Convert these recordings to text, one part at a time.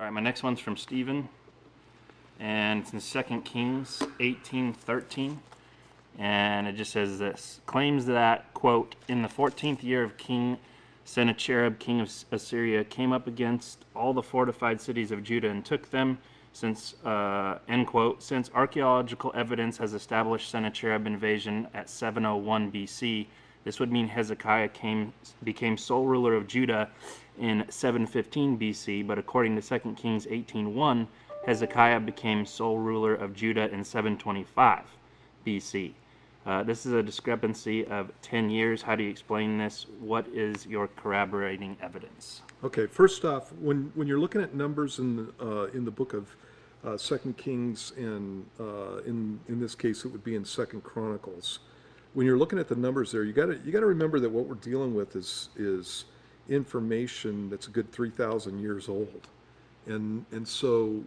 All right, my next one's from Stephen, and it's in 2 Kings 18:13, and it just says this: claims that, quote, in the 14th year of King Sennacherib, king of Assyria, came up against all the fortified cities of Judah and took them, since, end quote, since archaeological evidence has established Sennacherib invasion at 701 BC, this would mean Hezekiah became sole ruler of Judah in 715 BC, but according to 2 Kings 18:1, Hezekiah became sole ruler of Judah in 725 BC. This is a discrepancy of 10 years. How do you explain this? What is your corroborating evidence? Okay, first off, when you're looking at numbers in the book of 2 Kings and in this case it would be in 2 Chronicles, when you're looking at the numbers there, you got to remember that what we're dealing with is information that's a good 3,000 years old, and so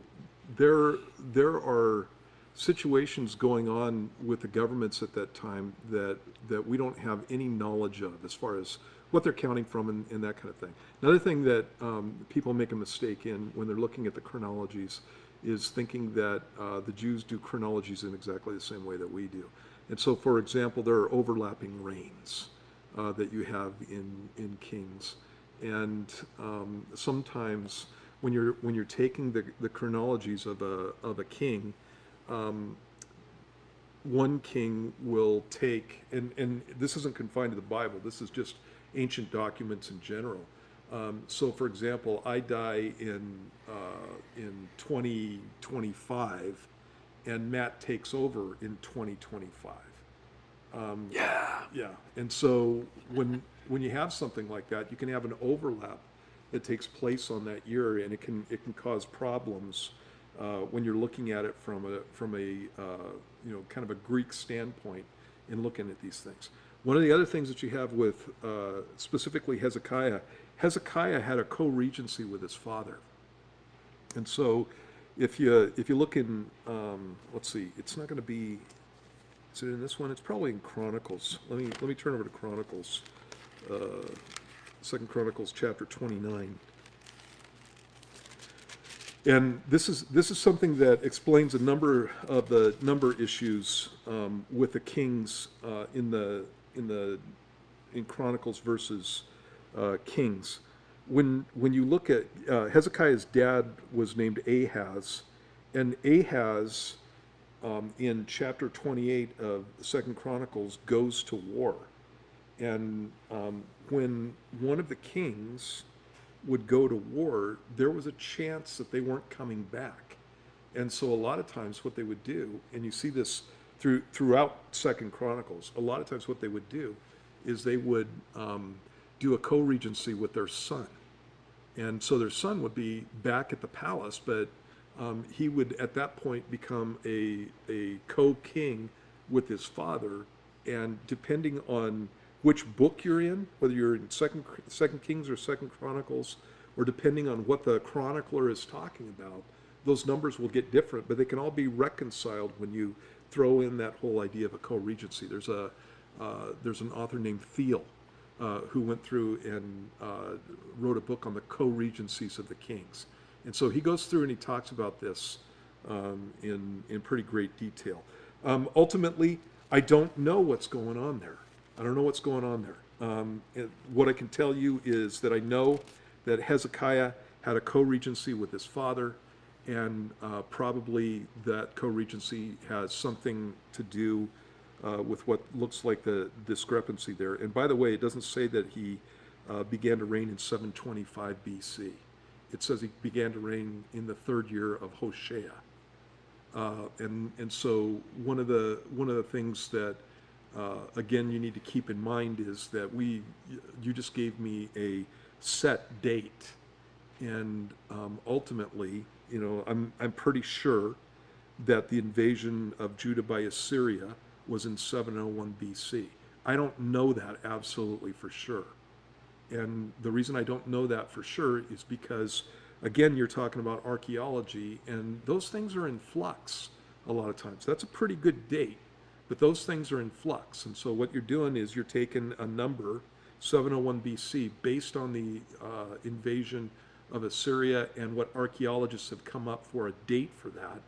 there are situations going on with the governments at that time that we don't have any knowledge of as far as what they're counting from and that kind of thing. Another thing that people make a mistake in when they're looking at the chronologies is thinking that the Jews do chronologies in exactly the same way that we do. And so, for example, there are overlapping reigns that you have in Kings, and sometimes when you're taking the chronologies of a king, one king will take, and this isn't confined to the Bible, this is just ancient documents in general. So, for example, I die in 2025, and Matt takes over in 2025. Yeah. And so when you have something like that, you can have an overlap that takes place on that year, and it can cause problems when you're looking at it from a kind of a Greek standpoint in looking at these things. One of the other things that you have with specifically Hezekiah had a co-regency with his father, and so if you look in let's see, it's not going to be. Is it in this one? It's probably in Chronicles. Let me turn over to Chronicles, 2 Chronicles chapter 29. And this is something that explains a number of the number issues with the kings in Chronicles versus Kings. When you look at Hezekiah's dad was named Ahaz, and Ahaz in chapter 28 of 2 Chronicles goes to war, and when one of the kings would go to war, there was a chance that they weren't coming back. And so a lot of times what they would do, and you see this throughout 2 Chronicles, a lot of times what they would do is they would do a co-regency with their son. And so their son would be back at the palace, but he would at that point become a co-king with his father, and depending on which book you're in, whether you're in Second Kings or 2 Chronicles, or depending on what the chronicler is talking about, those numbers will get different, but they can all be reconciled when you throw in that whole idea of a co-regency. There's an author named Thiel who went through and wrote a book on the co-regencies of the kings. And so he goes through and he talks about this in pretty great detail. Ultimately, I don't know what's going on there. I don't know what's going on there. What I can tell you is that I know that Hezekiah had a co-regency with his father, and probably that co-regency has something to do with what looks like the discrepancy there. And by the way, it doesn't say that he began to reign in 725 BC. It says he began to reign in the 3rd year of Hoshea. And so one of the things that again you need to keep in mind is that you just gave me a set date, and ultimately, I'm pretty sure that the invasion of Judah by Assyria was in 701 BC. I don't know that absolutely for sure. And the reason I don't know that for sure is because, again, you're talking about archaeology, and those things are in flux a lot of times. That's a pretty good date, but those things are in flux. And so what you're doing is you're taking a number, 701 BC, based on the invasion of Assyria and what archaeologists have come up for a date for that,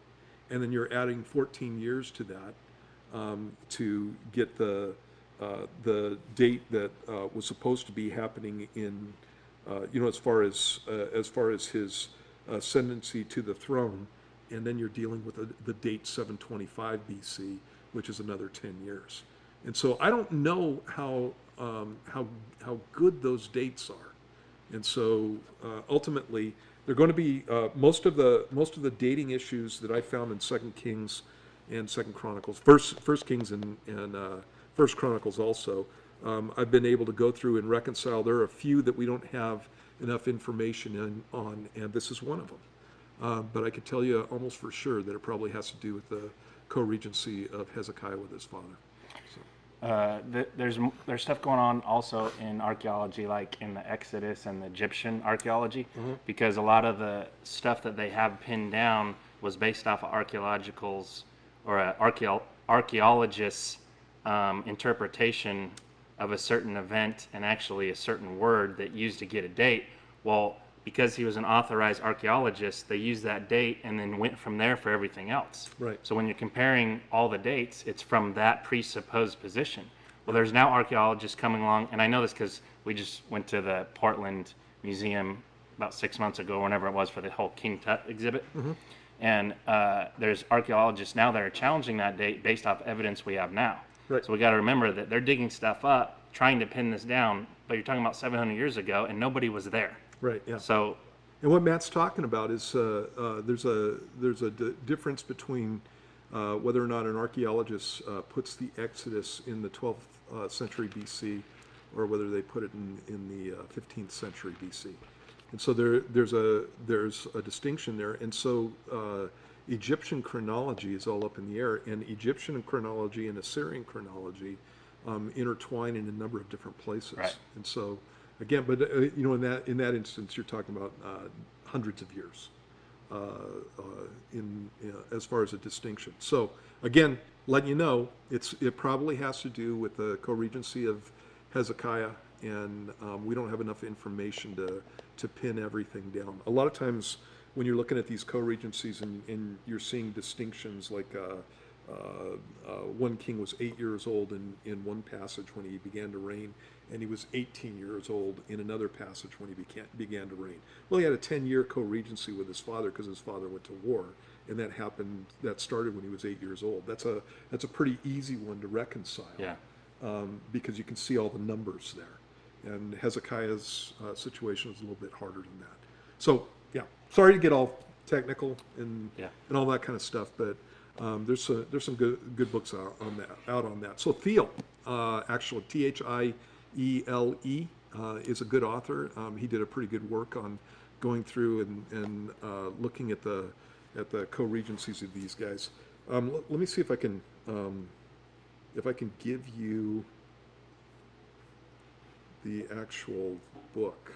and then you're adding 14 years to that to get the date that was supposed to be happening in, as far as his ascendancy to the throne, and then you're dealing with the date 725 BC, which is another 10 years. And so I don't know how good those dates are. And so ultimately, they're going to be most of the dating issues that I found in Second Kings and Second Chronicles, First Kings and First Chronicles also. I've been able to go through and reconcile. There are a few that we don't have enough information on, and this is one of them. But I could tell you almost for sure that it probably has to do with the co-regency of Hezekiah with his father. There's stuff going on also in archaeology, like in the Exodus and the Egyptian archaeology, because a lot of the stuff that they have pinned down was based off of archaeologicals or archaeologists' interpretation of a certain event and actually a certain word that used to get a date. Well, because he was an authorized archaeologist, they used that date and then went from there for everything else. Right. So when you're comparing all the dates, it's from that presupposed position. Well, there's now archaeologists coming along, and I know this because we just went to the Portland Museum about 6 months ago, whenever it was, for the whole King Tut exhibit. And there's archaeologists now that are challenging that date based off evidence we have now. Right. So we got to remember that they're digging stuff up, trying to pin this down, but you're talking about 700 years ago, and nobody was there. Right. Yeah. So, and what Matt's talking about is there's a difference between whether or not an archaeologist puts the Exodus in the 12th century BC or whether they put it in the 15th century BC. And so there's a distinction there. And so Egyptian chronology is all up in the air, and Egyptian chronology and Assyrian chronology intertwine in a number of different places. Right. And so again, but in that instance, you're talking about hundreds of years as far as a distinction. So again, letting you know, it probably has to do with the co-regency of Hezekiah, and we don't have enough information to pin everything down. A lot of times when you're looking at these co-regencies and you're seeing distinctions like one king was 8 years old in one passage when he began to reign, and he was 18 years old in another passage when he began to reign. Well, he had a 10-year co-regency with his father because his father went to war, and that started when he was 8 years old. That's a pretty easy one to reconcile. yeah. Because you can see all the numbers there. And Hezekiah's situation was a little bit harder than that. So, yeah, sorry to get all technical and all that kind of stuff, but there's some good books out on that. So Thiele, actually Thiele, is a good author. He did a pretty good work on going through and looking at the co-regencies of these guys. Let me see if I can give you the actual book.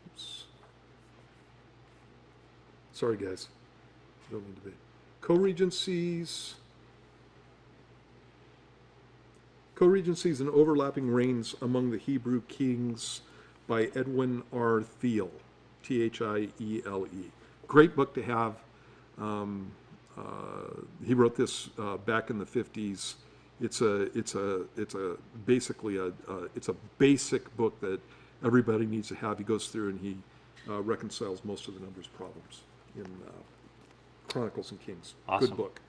Oops. Sorry, guys. Don't mean to be. Co-regencies and overlapping reigns among the Hebrew kings by Edwin R. Thiele, Thiele. Great book to have. He wrote this back in the 50s. It's a basic book that everybody needs to have. He goes through and he reconciles most of the numbers problems in Chronicles and Kings. Awesome. Good book.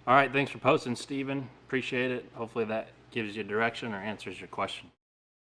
All right, thanks for posting, Stephen. Appreciate it. Hopefully that gives you direction or answers your question.